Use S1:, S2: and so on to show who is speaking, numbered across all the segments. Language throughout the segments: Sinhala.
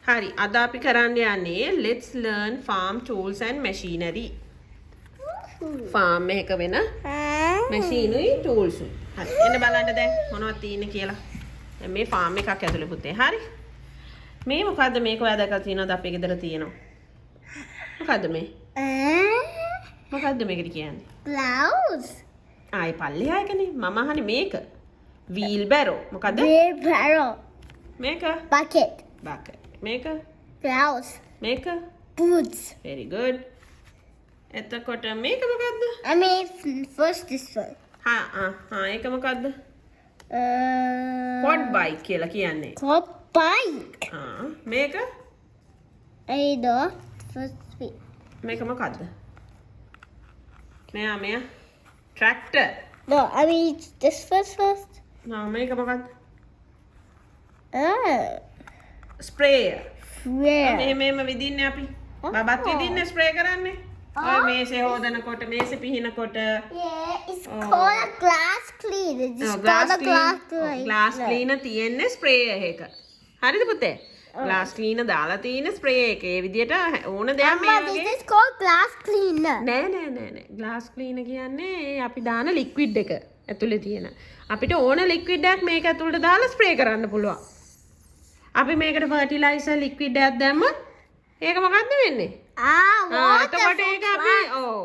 S1: හරි අද අපි කරන්න යන්නේ let's learn farm tools and machinery. farm එකක වෙන machine උයි tools උයි. හරි එන්න බලන්න දැන් මොනවද තියෙන්නේ කියලා. දැන් මේ farm එකක් ඇතුලේ පුතේ. හරි. මේ මොකද්ද මේක ඔයා දැකලා තියෙනවද අපේ ගෙදර තියෙනවා? මොකද්ද මේ? මොකද්ද මේකට කියන්නේ?
S2: Blouse.
S1: ආයි පල්ලෙහා එකනේ. මම අහන්නේ මේක. wheelbarrow. මොකද්ද?
S2: Wheelbarrow.
S1: මේක
S2: Bucket.
S1: bucket. මේක
S2: Blouse.
S1: මේක
S2: Boots.
S1: very good. එතකොට මේක මොකද්ද?
S2: I mean, first this one.
S1: හා ඒක මොකද්ද? quad bike කියලා කියන්නේ.
S2: Called bike.
S1: මේක
S2: I know. First bit.
S1: මේක මොකද්ද? මෙයා tractor.
S2: No, I mean this first.
S1: මේක මොකද්ද? sprayer.
S2: Where?
S1: මේම විදින්නේ අපි. බබත් විදින්නේ ස්ප්‍රේ කරන්නේ. ඔය මේසේ හොදනකොට මේසේ පිහිනකොට
S2: Yeah, it's called a glass cleaner. Just called a glass cleaner.
S1: glass cleaner තියෙන්නේ sprayer එක. හරිද පුතේ? glass cleaner දාලා තියෙන sprayer එක. ඒ විදියට ඕන දෙයක් මේ
S2: Mama,
S1: වගේ
S2: this is called glass cleaner.
S1: නෑ. glass cleaner කියන්නේ අපි දාන liquid එක ඇතුලේ තියෙන. අපිට ඕන liquid එකක් මේක ඇතුලට දාලා ස්ප්‍රේ කරන්න පුළුවන්. අපි මේකට fertilizer liquid එකක් දැම්මොත් ඒක මොකද්ද වෙන්නේ?
S2: Water.
S1: එතකොට ඒක අපි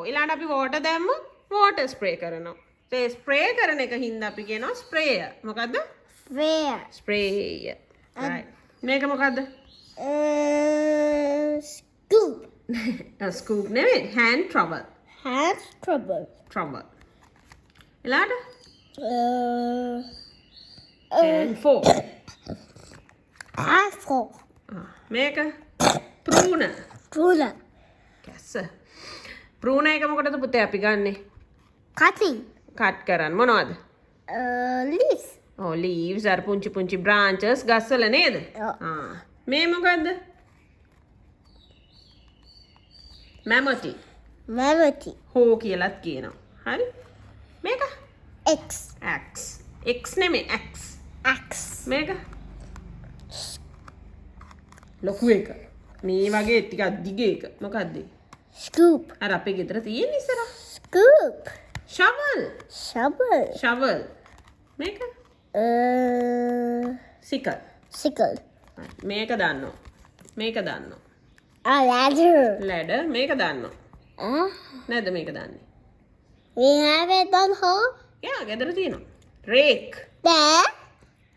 S1: ඊළඟට අපි water දැම්මොත් water spray කරනවා. ඒ spray කරන එක හින්දා අපි කියනවා sprayer. මොකද්ද?
S2: Where?
S1: sprayer. right. මේක මොකද්ද?
S2: Scoop.
S1: scoop නෙවෙයි hand trowel.
S2: Hand trouble.
S1: trowel. ඊළඟට hand fork.
S2: Apple.
S1: මේක pruner.
S2: Ruler.
S1: කැස්ස. pruner එක මොකටද පුතේ අපි ගන්නෙ?
S2: Cutting.
S1: කට් කරන්න මොනවද?
S2: Leaves.
S1: leaves අර පුංචි branches ගස්වල නේද? මේ මොකද්ද? mammoth.
S2: Mammoth.
S1: හෝ කියලාත් කියනවා. හරි? මේක
S2: X.
S1: axe. x නෙමෙයි axe.
S2: Axe.
S1: මේක ලොකු එක. මේ වගේ ටිකක් දිග එක. මොකද්ද?
S2: Scoop.
S1: අර අපේ ගෙදර තියෙන ඉස්සරහ.
S2: Scoop.
S1: shovel.
S2: Shovel.
S1: මේක sickle.
S2: Sickle.
S1: මේක දන්නවා.
S2: A ladder.
S1: ladder මේක දන්නවා. නැද්ද මේක දන්නේ?
S2: We have it on home.
S1: යා ගෙදර තියෙනවා. rake.
S2: There.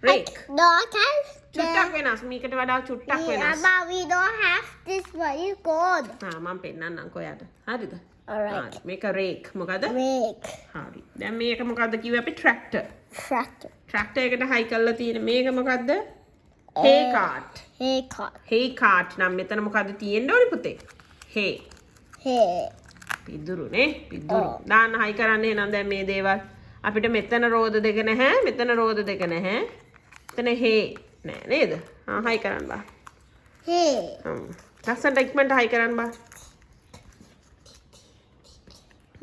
S1: rake.
S2: No, I can't.
S1: චුට්ටක් වෙනස්. මේකට වඩා චුට්ටක් වෙනස්.
S2: But we don't have this what you called.
S1: මම පෙන්නන්නම් ඔයාට. හරිද?
S2: Alright.
S1: මේක rake. මොකද?
S2: Rake.
S1: හරි. දැන් මේක මොකද්ද කිව්වේ අපි tractor.
S2: Tractor.
S1: tractor එකට හයි කරලා තියෙන මේක මොකද්ද? hay cart.
S2: Hay cart.
S1: hay cart නම් මෙතන මොකද්ද තියෙන්න ඕනේ පුතේ? hay.
S2: Hay.
S1: පිදුරු නේ? පිදුරු. දාන්න හයි කරන්න එහෙනම් දැන් මේ දේවල් අපිට මෙතන රෝද දෙක නැහැ. මෙතන රෝද දෙක නැහැ. මෙතන hay නෑ නේද? හයි කරන්න බා.
S2: Hay.
S1: ලස්සනට ඉක්මනට හයි කරන්න බා.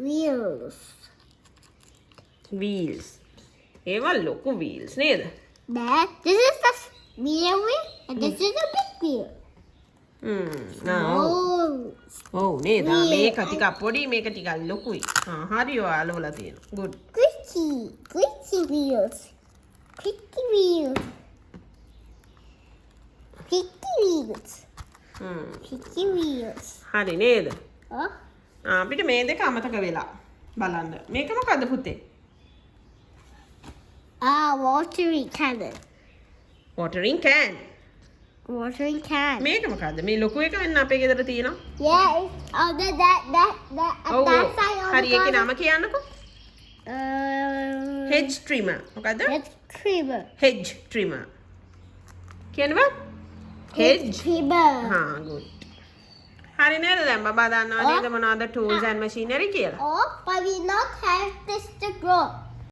S2: Wheels.
S1: wheels. ඒවා ලොකු wheels නේද?
S2: There. This is the medium wheel and this is the big wheel.
S1: ඔව් නේද? මේක ටිකක් පොඩි මේක ටිකක් ලොකුයි. හරි ඔයා අලවලා තියෙනවා. good.
S2: Squeaky wheels. Squeaky wheels. Squeaky wheels. Squeaky wheels.
S1: හරි නේද?
S2: Oh.
S1: අපිට මේ දෙක අමතක වෙලා බලන්න. මේක මොකද්ද පුතේ?
S2: Watering cannon.
S1: watering can.
S2: Watering can.
S1: මේක මොකද්ද? මේ ලොකු එක වෙන්න අපේ ගෙදර තියෙනවා.
S2: Yeah, it's that side of
S1: හරි ඒකේ නම කියන්නකෝ. hedge trimmer. මොකද්ද?
S2: Hedge trimmer.
S1: hedge trimmer. කියනවා? hedge
S2: trimmer.
S1: good. හරි නේද දැන් බබා දන්නවා නේද මොනවද tools and machinery කියලා?
S2: But we not have this to grow.